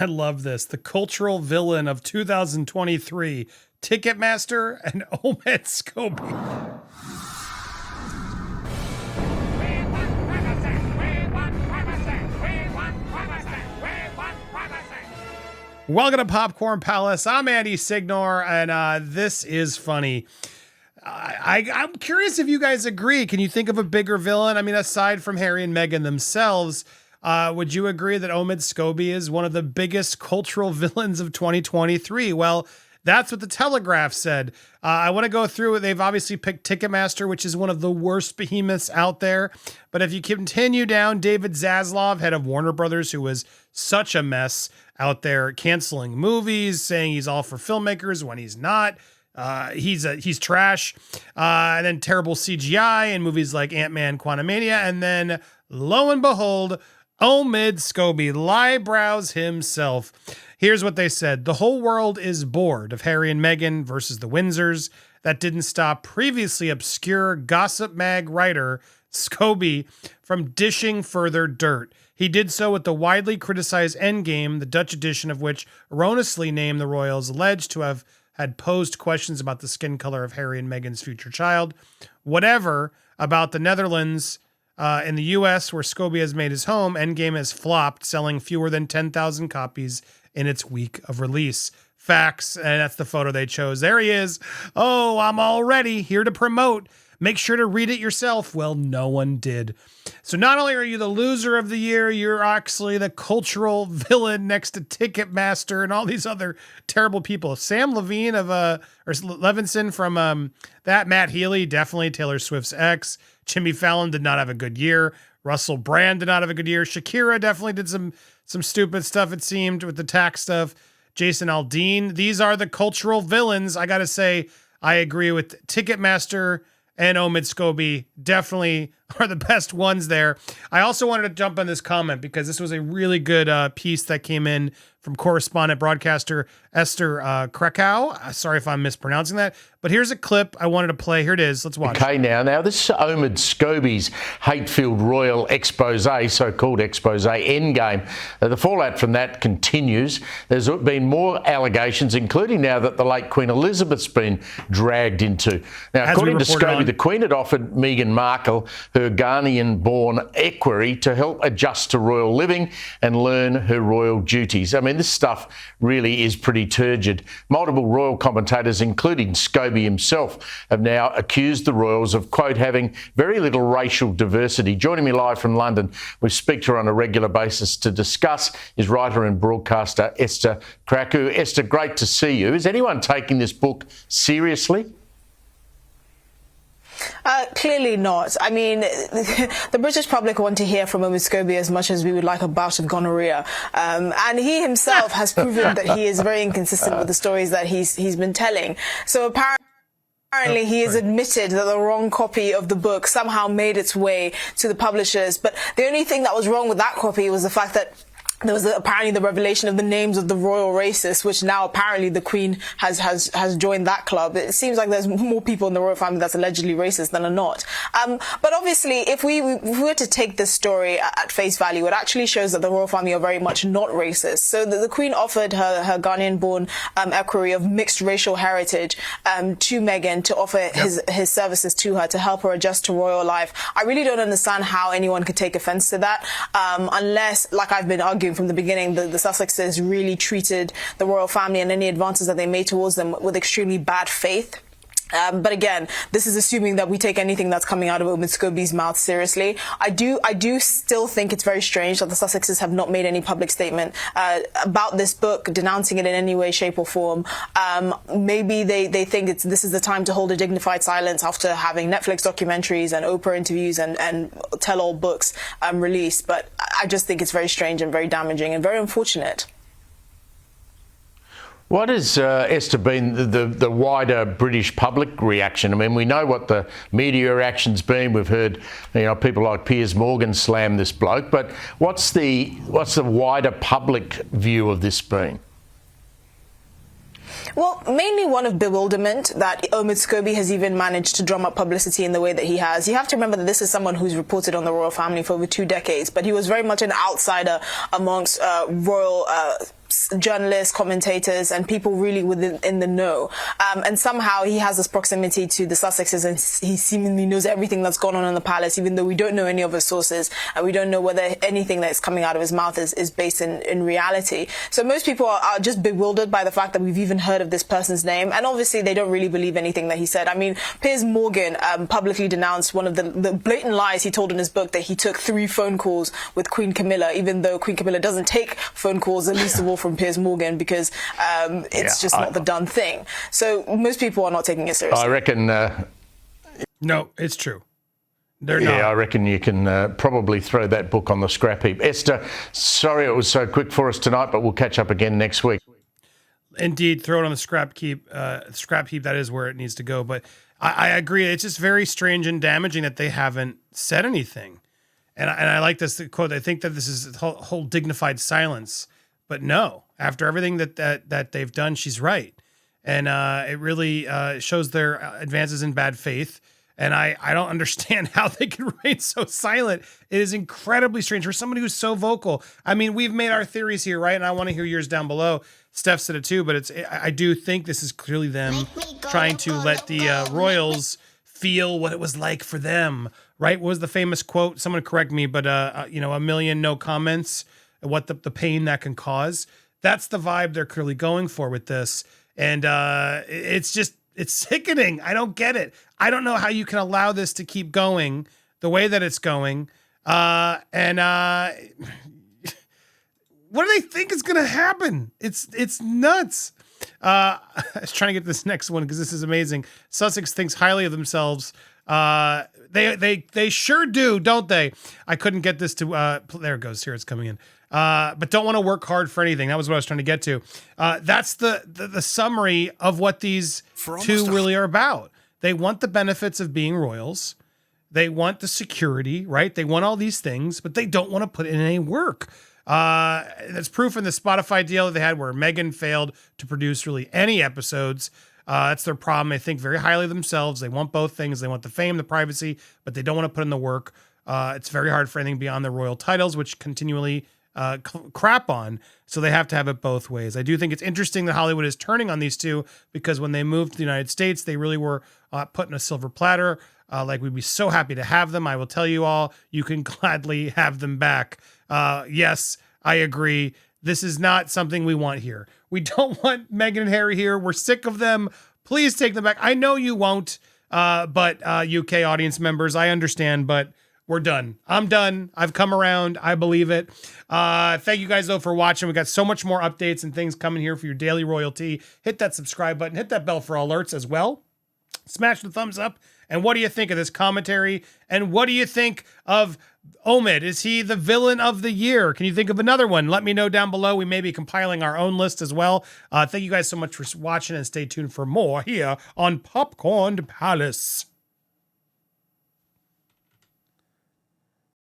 I love this. The cultural villain of 2023, Ticketmaster and Omid Scobie. Welcome to Popcorn Palace. I'm Andy Signor, and this is funny. I'm curious if you guys agree. Can you think of a bigger villain? I mean, aside from Harry and Meghan themselves, would you agree that Omid Scobie is one of the biggest cultural villains of 2023? Well, that's what the Telegraph said. I want to go through it. They've obviously picked Ticketmaster, which is one of the worst behemoths out there. But if you continue down, David Zaslav, head of Warner Brothers, who was such a mess out there, canceling movies, saying he's all for filmmakers when he's not. He's trash. And then terrible CGI in movies like Ant-Man, Quantumania. And then, lo and behold, Omid Scobie, Liebrows himself. Here's what they said. The whole world is bored of Harry and Meghan versus the Windsors. That didn't stop previously obscure gossip mag writer Scobie from dishing further dirt. He did so with the widely criticized Endgame, the Dutch edition of which erroneously named the royals, alleged to have had posed questions about the skin color of Harry and Meghan's future child. Whatever about the Netherlands, in the US, where Scobie has made his home, Endgame has flopped, selling fewer than 10,000 copies in its week of release. Facts, and that's the photo they chose. There he is. Oh, I'm already here to promote. Make sure to read it yourself. Well, no one did. So not only are you the loser of the year, you're actually the cultural villain next to Ticketmaster and all these other terrible people. Sam Levine or Levinson from that, Matt Healy, definitely Taylor Swift's ex. Jimmy Fallon did not have a good year. Russell Brand did not have a good year. Shakira definitely did some stupid stuff, it seemed, with the tax stuff. Jason Aldean. These are the cultural villains. I got to say, I agree with Ticketmaster and Omid Scobie definitely are the best ones there. I also wanted to jump on this comment because this was a really good piece that came in from correspondent broadcaster Esther Krakow. Sorry if I'm mispronouncing that, but here's a clip I wanted to play. Here it is. Let's watch. Okay, now this is Omid Scobie's hate-filled royal expose, so-called expose, Endgame. The fallout from that continues. There's been more allegations, including now that the late Queen Elizabeth's been dragged into. Now, according to Scobie, the Queen had offered Meghan Markle her Ghanaian-born equerry to help adjust to royal living and learn her royal duties. I mean, this stuff really is pretty turgid. Multiple royal commentators, including Scobie himself, have now accused the royals of, quote, having very little racial diversity. Joining me live from London, we speak to her on a regular basis to discuss is writer and broadcaster Esther Krakow. Esther, great to see you. Is anyone taking this book seriously? Clearly not. I mean, the British public want to hear from Omid Scobie as much as we would like a bout of gonorrhea. And he himself has proven that he is very inconsistent with the stories that he's been telling. So apparently he has admitted that the wrong copy of the book somehow made its way to the publishers. But the only thing that was wrong with that copy was the fact that there was apparently the revelation of the names of the royal racists, which now apparently the Queen has joined that club. It seems like there's more people in the royal family that's allegedly racist than are not. But obviously, if we were to take this story at face value, it actually shows that the royal family are very much not racist. So the Queen offered her Ghanaian-born equerry of mixed racial heritage to Meghan to offer his services to her to help her adjust to royal life. I really don't understand how anyone could take offense to that, unless, like I've been arguing from the beginning, the Sussexes really treated the royal family and any advances that they made towards them with extremely bad faith. But again, this is assuming that we take anything that's coming out of Omid Scobie's mouth seriously. I do still think it's very strange that the Sussexes have not made any public statement about this book, denouncing it in any way, shape or form. Maybe they think this is the time to hold a dignified silence after having Netflix documentaries and Oprah interviews and tell-all books released. But I just think it's very strange and very damaging and very unfortunate. What has, Esther, been the wider British public reaction? I mean, we know what the media reaction's been. We've heard, people like Piers Morgan slam this bloke. But what's the wider public view of this been? Well, mainly one of bewilderment that Omid Scobie has even managed to drum up publicity in the way that he has. You have to remember that this is someone who's reported on the royal family for over 2 decades, but he was very much an outsider amongst royal journalists, commentators, and people really within in the know. And somehow he has this proximity to the Sussexes, and he seemingly knows everything that's gone on in the palace, even though we don't know any of his sources, and we don't know whether anything that's coming out of his mouth is based in reality. So most people are just bewildered by the fact that we've even heard of this person's name, and obviously they don't really believe anything that he said. I mean, Piers Morgan publicly denounced one of the blatant lies he told in his book, that he took 3 phone calls with Queen Camilla, even though Queen Camilla doesn't take phone calls, at least of all from Piers Morgan, because it's just not the done thing. So most people are not taking it seriously. I reckon... No, it's true. They're yeah, not. I reckon you can probably throw that book on the scrap heap. Esther, sorry it was so quick for us tonight, but we'll catch up again next week. Indeed, throw it on the scrap heap. Scrap heap, that is where it needs to go. But I agree. It's just very strange and damaging that they haven't said anything. And I like this quote. I think that this is a whole dignified silence. But no, after everything that they've done, she's right. And it really shows their advances in bad faith. And I don't understand how they can remain so silent. It is incredibly strange for somebody who's so vocal. I mean, we've made our theories here, right? And I want to hear yours down below. Steph said it too, but I do think this is clearly them trying to let the royals feel what it was like for them, right? What was the famous quote? Someone correct me, but a million no comments, what the pain that can cause. That's the vibe they're clearly going for with this. And it's sickening. I don't get it. I don't know how you can allow this to keep going the way that it's going. What do they think is going to happen? It's nuts. I was trying to get this next one because this is amazing. Sussex thinks highly of themselves. They sure do, don't they? I couldn't get this to, there it goes. Here it's coming in. But don't want to work hard for anything. That was what I was trying to get to. That's the summary of what these two really are about. They want the benefits of being royals. They want the security, right? They want all these things, but they don't want to put in any work. That's proof in the Spotify deal that they had where Meghan failed to produce really any episodes. That's their problem. They think very highly of themselves. They want both things. They want the fame, the privacy, but they don't want to put in the work. It's very hard for anything beyond the royal titles, which continually crap on. So they have to have it both ways. I do think it's interesting that Hollywood is turning on these two, because when they moved to the United States, they really were put in a silver platter. Like, we'd be so happy to have them. I will tell you all, you can gladly have them back. Yes, I agree. This is not something we want here. We don't want Meghan and Harry here. We're sick of them. Please take them back. I know you won't, but UK audience members, I understand, but we're done. I'm done. I've come around. I believe it. Thank you guys, though, for watching. We got so much more updates and things coming here for your daily royalty. Hit that subscribe button. Hit that bell for alerts as well. Smash the thumbs up. And what do you think of this commentary? And what do you think of Omid? Is he the villain of the year? Can you think of another one? Let me know down below. We may be compiling our own list as well. Thank you guys so much for watching, and stay tuned for more here on Popcorn Palace.